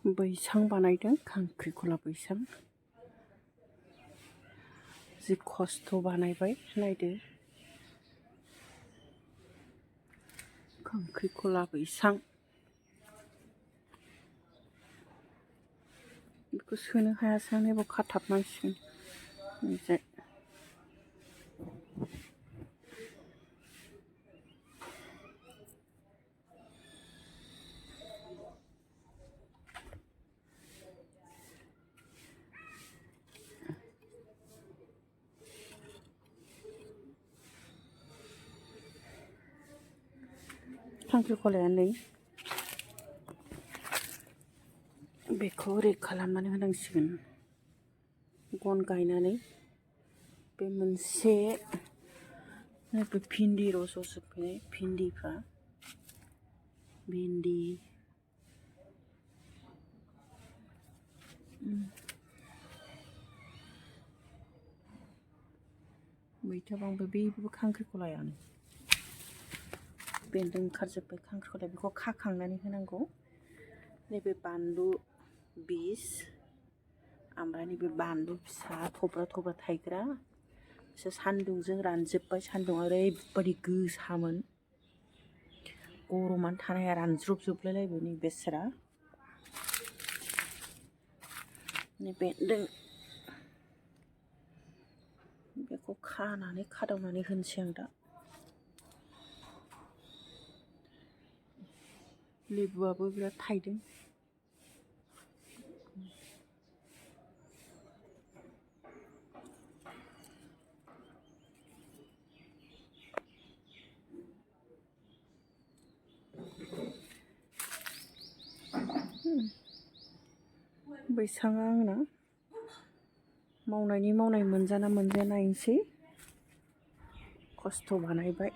बैसां बानायदों खांख्रिखला बैसां जि खस्थ' बानायबाय नायदो खांख्रिखला बैसां बेखौ सोनो हायासै आं एबार खाथाबनांसिगोन ओमफ्राय खांख्रिखलाया नै बेखौ ओरै खालामनानै होनांसिगोन गन गायनानै बे मोनसे बे भिन्दि रज'जोबनाय भिन्दिफ्रा भिन्दि मैथा बांबो बेबो खांख्रिखलायानो बेन्दों ओंखारजोब्बाय खांख्रिखलाया बेखौ खाखांनानै होनांगौ नैबे बानलु बिस ओमफ्राय नैबे बानलु फिसा थब्रा थब्रा थायग्रा बिसोर सान्दुंजों रानजोब्बाय सान्दुंआ ओरैबायदि गोसामोन गरमानो थानो हाया रानज्रबजोबलायलायबाय नै बेसेरा नै बेन्दों बेखौ खानानै खादावनानै होनोसै आं दा लेबुआबो बिराद थायदों बैसाङा आंना मावनायनि मावनाय मोनजाना मोनजाया नायनोसै खस्थ' बानायबाय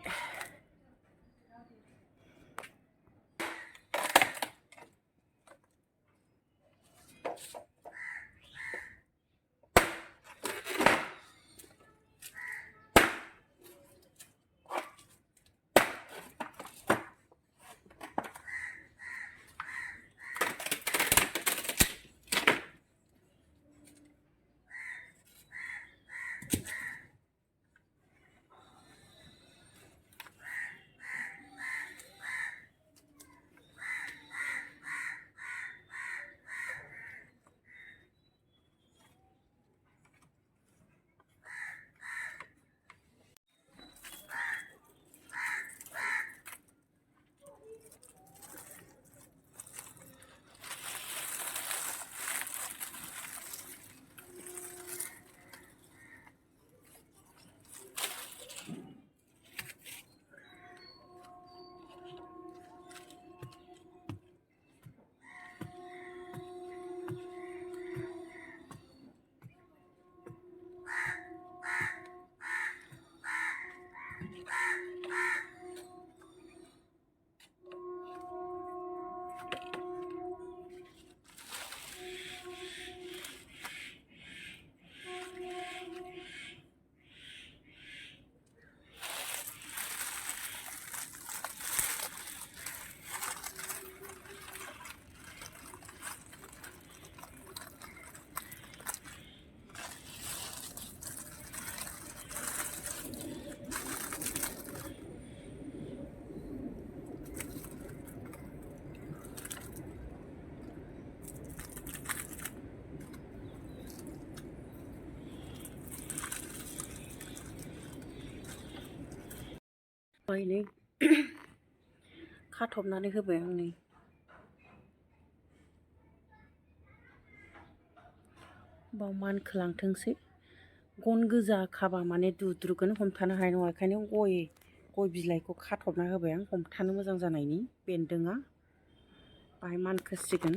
नै खाथबनानै होबाय आं नै बाव मानखोलांथोंसै गन गोजा खाबा माने दुद्रुगोन हमथानो हानाय नङा ओंखायनो गय बिलाइखौ खाथबना होबाय आं हमथानो मोजां जानायनि बेन्दोंआ बाहाय मानखोसिगोन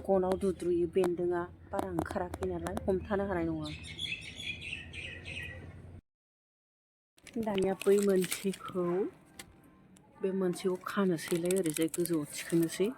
गनाव दुद्रुयो बेन्दोंआ बारा ओंखाराखै नालाय हमथानो हानाय नङा दानिया बै मोनसेखौ बे मोनसेखौ खानोसैलाय ओरैजाय गोजौआव थिखोनोसै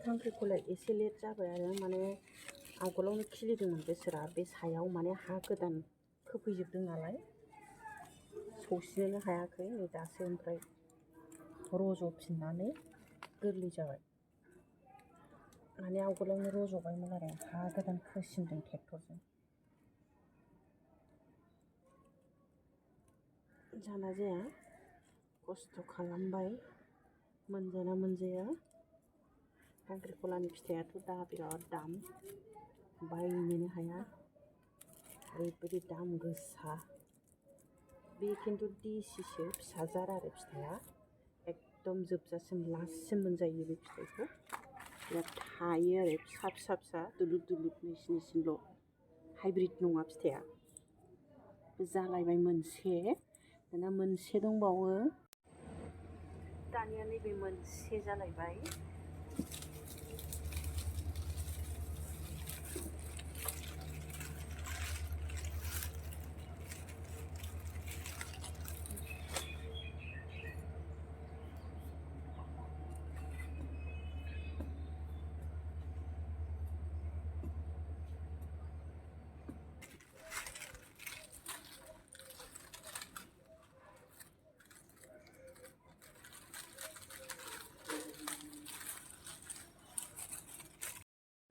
खांख्रिखलाया एसे लेट जाबाय आरो माने आवगोलावनो खिलिदोंमोन बोसोरा बे सायाव माने हा गोदान खोफैजोबदों नालाय सौसिनोनो हायाखै नै दासो ओमफ्राय रज'फिननानै गोरलै जाबाय माने आवगोलावनो रज'बायमोन आरो हा गोदान खोसिनदों ट्रेक्टरजों जाना जाया खस्थ' खालामबाय मोनजाना मोनजाया खांख्रिखलानि फिथाइयाथ' दा बिराद दाम बायनोनो हाया ओरैबायदि दाम गोसा बे खिन्थु देसिसो फिसाजार आरो फिथाइया एकदम जोबजासिम लास्टसिम मोनजायो बे फिथाइखौ बिराद थायो आरो फिसा फिसा फिसा दुलुर दुलुर नैसिनिल' हाइब्रिद नङा फिथाइया जालायबाय मोनसे दाना मोनसे दंबावो दानिया नैबे मोनसे जालायबाय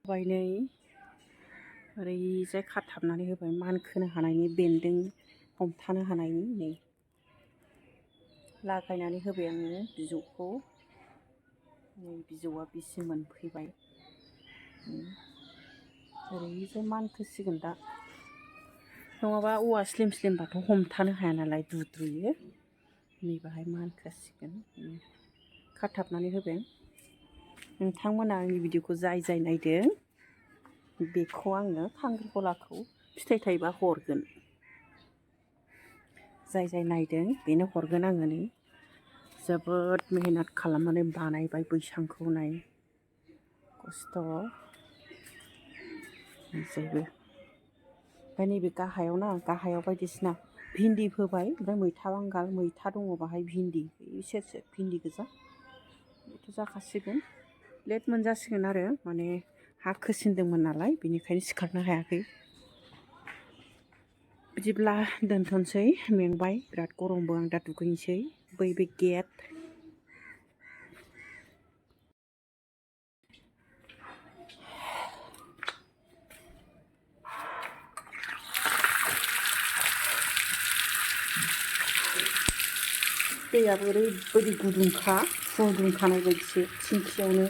बायनै ओरैजाय खाथाबनानै होबाय मानखोनो हानायनि बेन्दों हमथानो हानायनि नै लागायनानै होबाय आङो बिजौखौ नै बिजौआ बेसे मोनफैबाय ओरैजाय मानखोसिगोन दा नङाबा औवा स्लिम स्लिमबाथ' हमथानो हाया नालाय दुद्रुयो नै बाहाय मानखोसिगोन खाथाबनानै होबाय नोंथांमोना आंनि भिडिअखौ जाय नायदों बेखौ आङो खांख्रिखलाखौ फिथाइ थाइबा हरगोन जाय नायदों बेनो हरगोन आङो नै जोबोद मेहनत खालामनानै बानायबाय बैसांखौ नाय खस्थ' जेबो ओमफ्राय नैबे गाहायाव बायदिसिना भिन्दि फोबाय ओमफ्राय मैथा बांगाल मैथा दङ बाहाय भिन्दि सेरसे भिन्दि गोजा बेथ' जाखासिगोन लेट मोनजासिगोन आरो माने हा खोसिनदोंमोन नालाय बेनिखायनो सिखारनो हायाखै बिदिब्ला दोनथ'नोसै मेंबाय बिराद गरमबो आं दा दुगैनोसै बै बे गेट दैयाबो ओरैबायदि गुदुंखा फुदुंखानाय बायदिसो थिंखियावनो